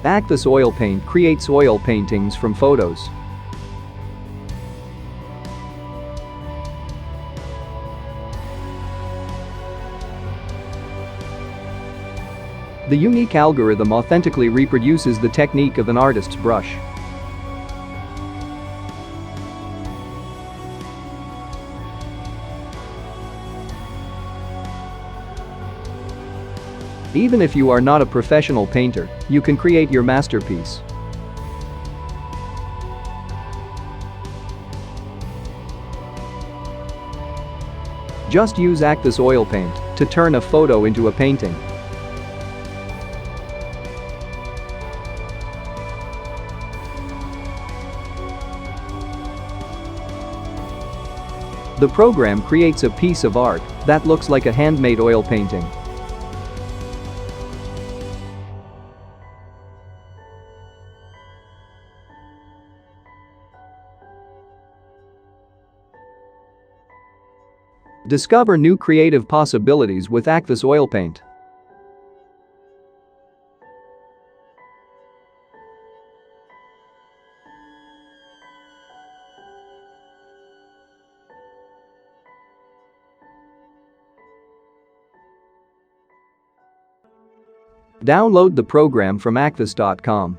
AKVIS OilPaint creates oil paintings from photos. The unique algorithm authentically reproduces the technique of an artist's brush. Even if you are not a professional painter, you can create your masterpiece. Just use AKVIS OilPaint to turn a photo into a painting. The program creates a piece of art that looks like a handmade oil painting. Discover new creative possibilities with AKVIS OilPaint. Download the program from akvis.com.